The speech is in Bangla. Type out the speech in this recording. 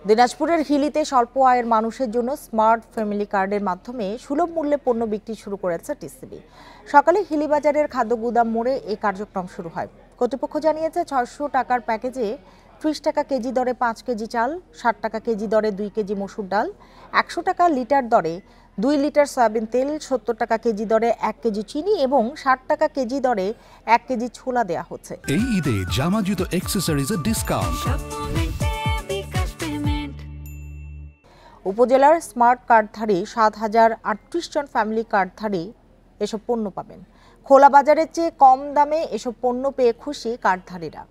দিনাজপুরের হিলিতে স্বল্প আয়ের মানুষের জন্য স্মার্ট ফ্যামিলি কার্ডের মাধ্যমে সুলভ মূল্যে পণ্য বিক্রি শুরু করেছে টিসিবি। সকালে হিলিবাজারের খাদ্য গুদাম মোড়ে এই কার্যক্রম শুরু হয়। কর্তৃপক্ষ জানিয়েছে ৬০০ টাকার প্যাকেজে ৩০ টাকা কেজি দরে ৫ কেজি চাল, ৬০ টাকা কেজি দরে ২ কেজি মসুর ডাল, ১০০ টাকা লিটার দরে ২ লিটার সয়াবিন তেল, ৭০ টাকা কেজি দরে ১ কেজি চিনি এবং ৬০ টাকা কেজি দরে ১ কেজি ছোলা দেওয়া হচ্ছে। এই ঈদে জামা জুতো অ্যাক্সেসরিজের ডিসকাউন্ট। উপজেলার স্মার্ট কার্ডধারী ৭,০৩৮ জন ফ্যামিলি কার্ডধারী এসব পণ্য পাবেন। খোলা বাজারের চেয়ে কম দামে এসব পণ্য পেয়ে খুশি কার্ডধারীরা।